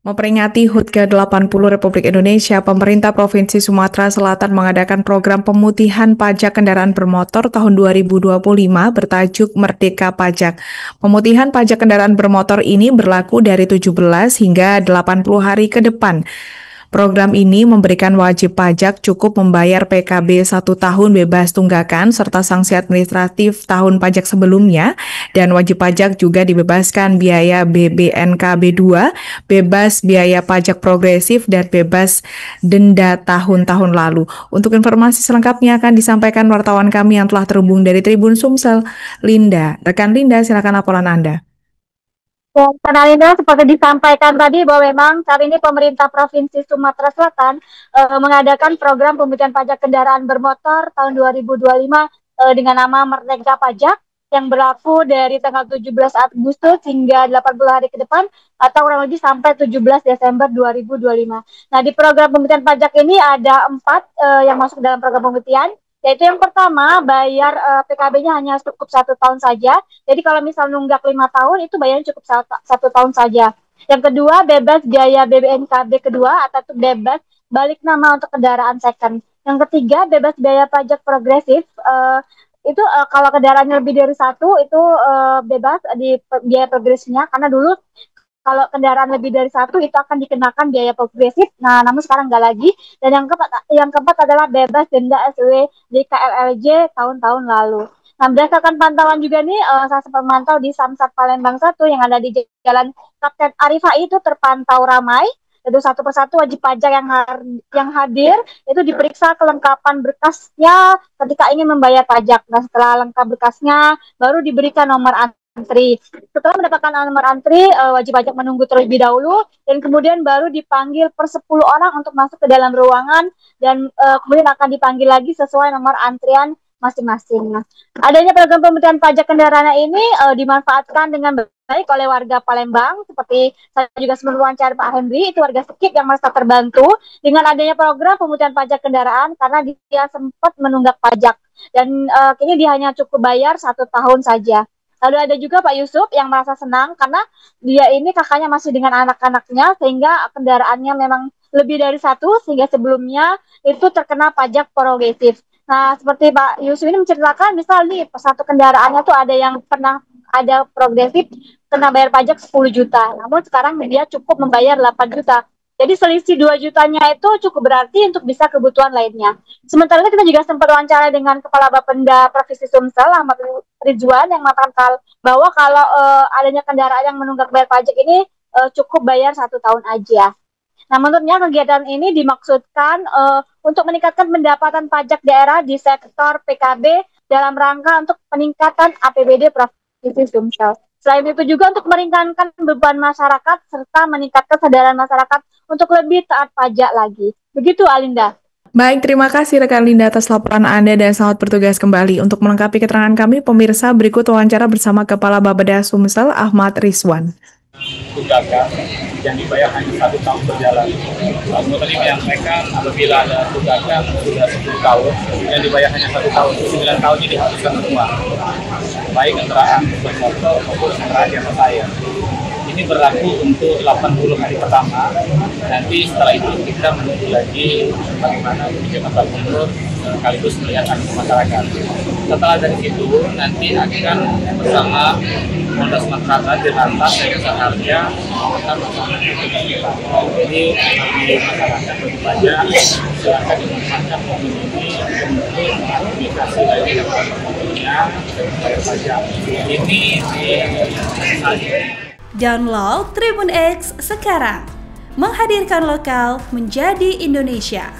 Memperingati HUT ke-80 Republik Indonesia, pemerintah Provinsi Sumatera Selatan mengadakan program pemutihan pajak kendaraan bermotor tahun 2025 bertajuk Merdeka Pajak. Pemutihan pajak kendaraan bermotor ini berlaku dari 17 hingga 80 hari ke depan. Program ini memberikan wajib pajak cukup membayar PKB 1 tahun bebas tunggakan serta sanksi administratif tahun pajak sebelumnya, dan wajib pajak juga dibebaskan biaya BBNKB 2, bebas biaya pajak progresif, dan bebas denda tahun-tahun lalu. Untuk informasi selengkapnya akan disampaikan wartawan kami yang telah terhubung dari Tribun Sumsel, Linda. Rekan Linda, silakan laporan Anda. Ya, karena Linda, seperti disampaikan tadi bahwa memang saat ini pemerintah Provinsi Sumatera Selatan mengadakan program pemutihan pajak kendaraan bermotor tahun 2025 dengan nama Merdeka Pajak yang berlaku dari tanggal 17 Agustus hingga 80 hari ke depan atau kurang lebih sampai 17 Desember 2025. Nah, di program pemutihan pajak ini ada 4 yang masuk dalam program pemutihan. Yaitu yang pertama, bayar PKB-nya hanya cukup 1 tahun saja. Jadi kalau misal nunggak 5 tahun, itu bayarnya cukup 1 tahun saja. Yang kedua, bebas biaya BBNKB kedua atau bebas balik nama untuk kendaraan second. Yang ketiga, bebas biaya pajak progresif. Itu kalau kendaraannya lebih dari 1, itu bebas di biaya progresifnya. Karena dulu kalau kendaraan lebih dari 1 itu akan dikenakan biaya progresif. Nah, namun sekarang nggak lagi. Dan yang keempat adalah bebas denda SW di KLLJ tahun-tahun lalu. Nah, berdasarkan pantauan juga nih, saya sempat memantau di Samsat Palembang 1 yang ada di Jalan Kapten Arifai itu terpantau ramai. Itu satu persatu wajib pajak yang hadir itu diperiksa kelengkapan berkasnya ketika ingin membayar pajak. Nah, setelah lengkap berkasnya, baru diberikan nomor antri. Setelah mendapatkan nomor antri, wajib pajak menunggu terlebih dahulu dan kemudian baru dipanggil per 10 orang untuk masuk ke dalam ruangan dan kemudian akan dipanggil lagi sesuai nomor antrian masing-masing. Nah, adanya program pemutihan pajak kendaraan ini dimanfaatkan dengan baik oleh warga Palembang, seperti saya juga sempat wawancara Pak Henry, itu warga Sekip yang merasa terbantu dengan adanya program pemutihan pajak kendaraan karena dia sempat menunggak pajak dan kini dia hanya cukup bayar 1 tahun saja. Lalu ada juga Pak Yusuf yang merasa senang karena dia ini kakaknya masih dengan anak-anaknya sehingga kendaraannya memang lebih dari 1 sehingga sebelumnya itu terkena pajak progresif. Nah, seperti Pak Yusuf ini menceritakan, misal nih, satu kendaraannya tuh ada yang pernah ada progresif, kena bayar pajak 10 juta. Namun sekarang dia cukup membayar 8 juta. Jadi selisih 2 jutanya itu cukup berarti untuk bisa kebutuhan lainnya. Sementara itu kita juga sempat wawancara dengan Kepala Bapenda Provinsi Sumsel, Ahmad Ridwan, yang mengatakan bahwa kalau adanya kendaraan yang menunggak bayar pajak ini cukup bayar 1 tahun aja. Nah, menurutnya kegiatan ini dimaksudkan untuk meningkatkan pendapatan pajak daerah di sektor PKB dalam rangka untuk peningkatan APBD Provinsi Sumsel. Selain itu juga untuk meringankan beban masyarakat serta meningkatkan kesadaran masyarakat untuk lebih taat pajak lagi. Begitu, Alinda. Baik, terima kasih rekan Linda atas laporan Anda dan selamat bertugas kembali. Untuk melengkapi keterangan kami, pemirsa, berikut wawancara bersama Kepala Bapeda Sumsel, Ahmad Rizwan. Tunggakan yang dibayar hanya 1 tahun berjalan. Lalu tadi menyampaikan apabila ada tunggakan sudah 10 tahun yang dibayar hanya 1 tahun, 9 tahun ini dihabiskan semua, baik kendaraan bermotor maupun kendaraan yang saya. Ini berlaku untuk 80 hari pertama. Nanti setelah itu kita menunggu lagi bagaimana kebijakan Pak Gubernur sekaligus melihat aspek masyarakat. Setelah dari situ nanti akan bersama Polda Sumatera Selatan di lantas dan jasa harga kita bersama. Jadi bagi masyarakat wajib pajak silakan dimanfaatkan mobil ini untuk mengaktifasi lagi mobilnya dan bayar pajak. Ini saja. Download Tribun X sekarang, menghadirkan lokal menjadi Indonesia.